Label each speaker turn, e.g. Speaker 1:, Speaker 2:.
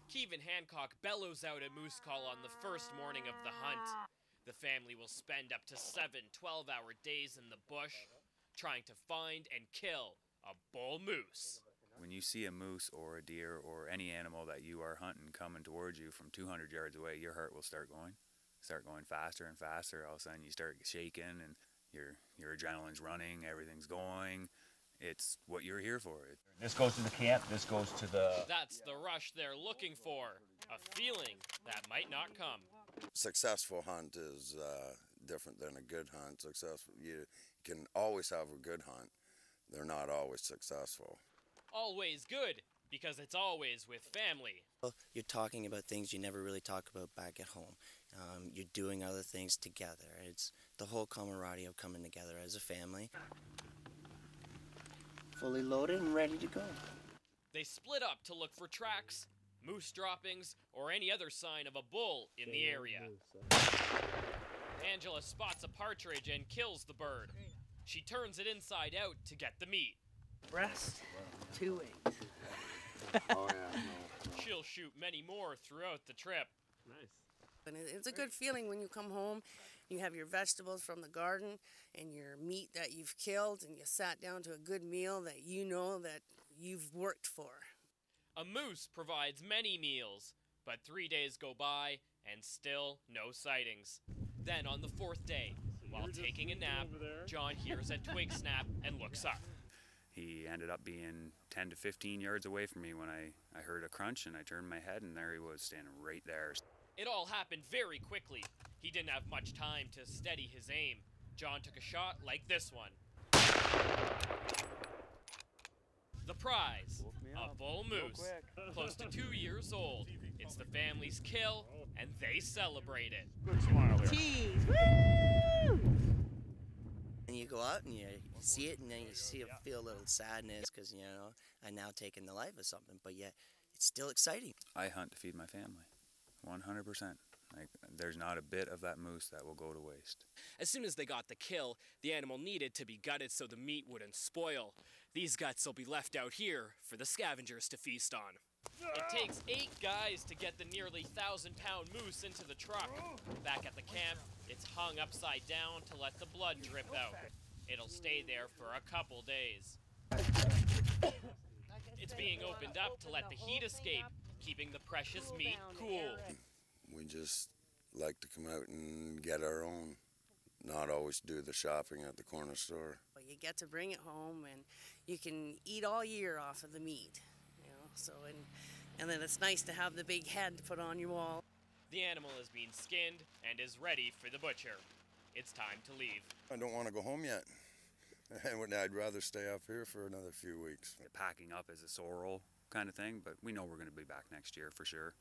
Speaker 1: Kevin Hancock bellows out a moose call on the first morning of the hunt. The family will spend up to 7 12-hour days in the bush trying to find and kill a bull moose.
Speaker 2: When you see a moose or a deer or any animal that you are hunting coming towards you from 200 yards away, your heart will start going faster and faster. All of a sudden you start shaking and your adrenaline's running, everything's going. It's what you're here for.
Speaker 3: This goes to the camp, this goes to the...
Speaker 1: That's the rush they're looking for, a feeling that might not come.
Speaker 4: Successful hunt is different than a good hunt. You can always have a good hunt. They're not always successful.
Speaker 1: Always good, because it's always with family.
Speaker 5: You're talking about things you never really talk about back at home. You're doing other things together. It's the whole camaraderie of coming together as a family. Fully loaded and ready to go.
Speaker 1: They split up to look for tracks, moose droppings, or any other sign of a bull in the area. Angela spots a partridge and kills the bird. She turns it inside out to get the meat.
Speaker 6: Breast, 2 wings.
Speaker 4: Oh, yeah. No.
Speaker 1: She'll shoot many more throughout the trip.
Speaker 7: Nice.
Speaker 6: And it's a good feeling when you come home, you have your vegetables from the garden and your meat that you've killed, and you sat down to a good meal that you know that you've worked for.
Speaker 1: A moose provides many meals, but 3 days go by and still no sightings. Then on the 4th day, while taking a nap, John hears a twig snap and looks up.
Speaker 2: He ended up being 10 to 15 yards away from me when I heard a crunch, and I turned my head, and there he was standing right there.
Speaker 1: It all happened very quickly. He didn't have much time to steady his aim. John took a shot like this one. The prize, a bull moose, close to 2 years old. It's the family's kill, and they celebrate it.
Speaker 7: Good smile there.
Speaker 6: Cheese! Woo!
Speaker 5: And you go out and you see it, and then you feel a little sadness because, you know, I'm now taking the life of something, but yet it's still exciting.
Speaker 2: I hunt to feed my family, 100%. There's not a bit of that moose that will go to waste.
Speaker 1: As soon as they got the kill, the animal needed to be gutted so the meat wouldn't spoil. These guts will be left out here for the scavengers to feast on. It takes 8 guys to get the nearly 1,000-pound moose into the truck. Back at the camp, it's hung upside down to let the blood drip out. It'll stay there for a couple days. It's being opened up to let the heat escape, keeping the precious meat cool.
Speaker 4: We just like to come out and get our own, not always do the shopping at the corner store.
Speaker 6: You get to bring it home, and you can eat all year off of the meat. You know, so and then it's nice to have the big head to put on your wall.
Speaker 1: The animal is being skinned and is ready for the butcher. It's time to leave.
Speaker 4: I don't want to go home yet. I'd rather stay up here for another few weeks.
Speaker 2: Packing up is a sorrel kind of thing, but we know we're going to be back next year for sure.